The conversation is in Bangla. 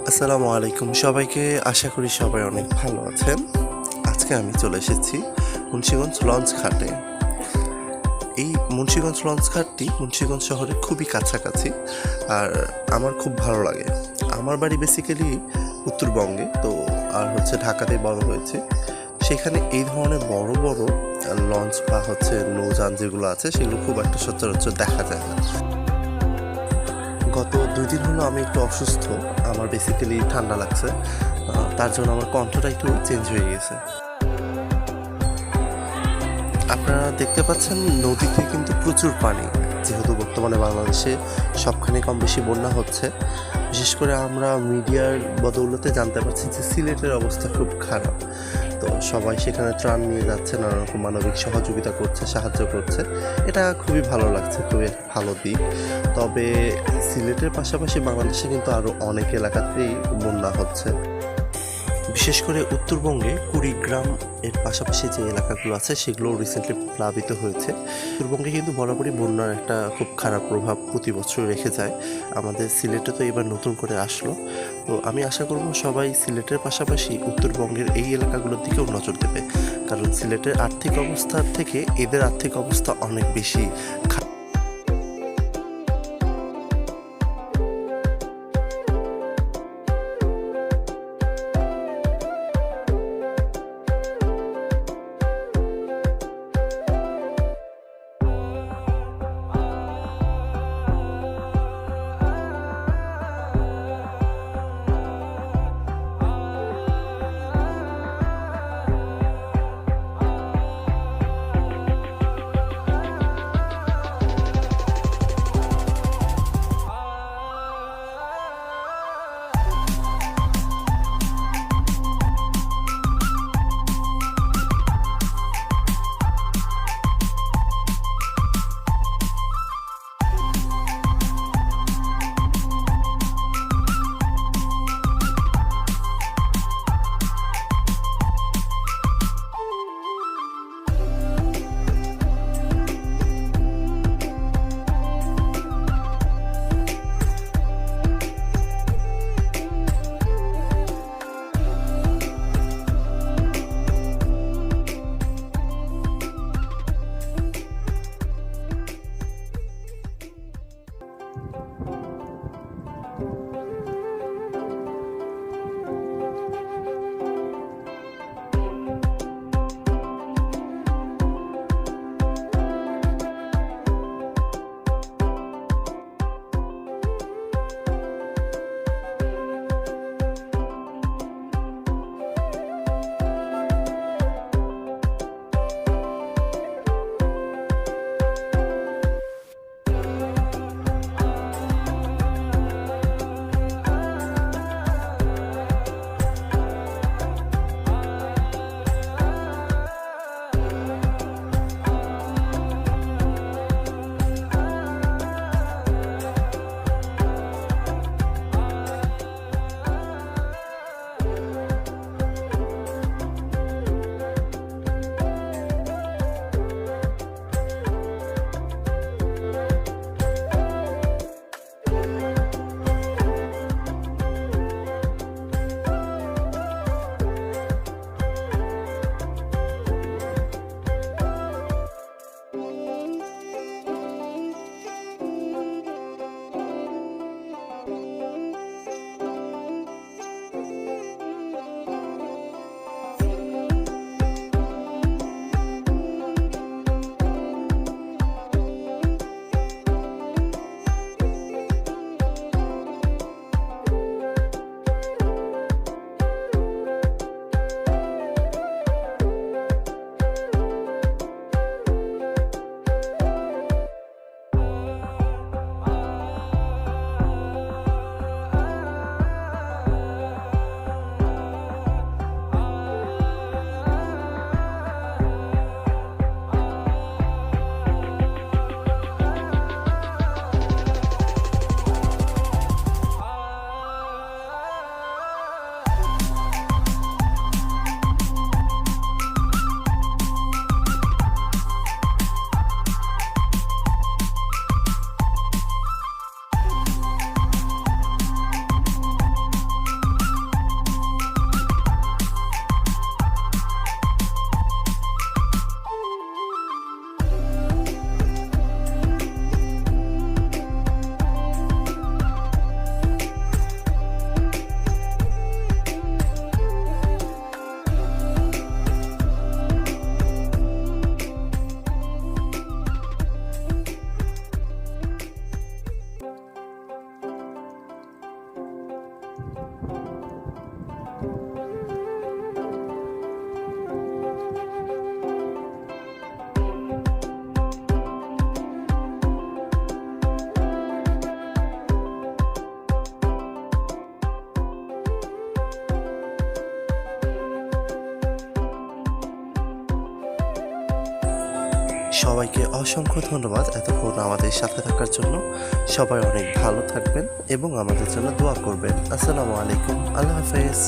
আসসালামু আলাইকুম সবাইকে, আশা করি সবাই অনেক ভালো আছেন। আজকে আমি চলে এসেছি মুন্সিগঞ্জ লঞ্চ ঘাটে। এই মুন্সিগঞ্জ লঞ্চ ঘাটটি মুন্সিগঞ্জ শহরের খুবই কাছাকাছি, আর আমার খুব ভালো লাগে। আমার বাড়ি বেসিক্যালি উত্তরবঙ্গে, তো আর ঢাকাতে বড় হয়েছে। সেখানে এই ধরনের বড় বড় লঞ্চ বা নৌযান যেগুলো আছে সেগুলো খুব একটা সচরাচর দেখা যায় না। গত 2 দিন হলো আমি একটু অসুস্থ, আমার বেসিক্যালি ঠান্ডা লাগছে, তার জন্য আমার কণ্ঠটা একটু চেঞ্জ হয়ে গেছে। আপনারা দেখতে পাচ্ছেন নদীতে কিন্তু প্রচুর পানি, যেহেতু বর্তমানে বাংলাদেশে সবখানে কম বেশি বন্যা হচ্ছে। বিশেষ করে আমরা মিডিয়ার বদৌলতে জানতে পারছি যে সিলেটের অবস্থা খুব খারাপ। তো সবাই সেখানে ত্রাণ নিয়ে যাচ্ছে, নানা রকম মানবিক সহযোগিতা করছে, সাহায্য করছে। এটা খুবই ভালো লাগছে, খুবই ভালো দিক। তবে সিলেটের পাশাপাশি বাংলাদেশে কিন্তু আরও অনেক এলাকাতেই বন্যা হচ্ছে। বিশেষ করে উত্তরবঙ্গে কুড়িগ্রাম এর পাশাপাশি যে এলাকাগুলো আছে সেগুলো রিসেন্টলি প্লাবিত হয়েছে। উত্তরবঙ্গে কিন্তু বরাবরই বন্যার একটা খুব খারাপ প্রভাব প্রতি বছর রেখে যায়। আমাদের সিলেটে তো এবার নতুন করে আসলো। তো আমি আশা করব সবাই সিলেটের পাশাপাশি উত্তরবঙ্গের এই এলাকাগুলোর দিকেও নজর দেবে, কারণ সিলেটের আর্থিক অবস্থার থেকে এদের আর্থিক অবস্থা অনেক বেশি খারাপ। সবাইকে অসংখ্য ধন্যবাদ এতক্ষণ আমাদের সাথে থাকার জন্য। সবাই অনেক ভালো থাকবেন এবং আমাদের জন্য দোয়া করবেন। আসসালামু আলাইকুম, আল্লাহ হাফেজ।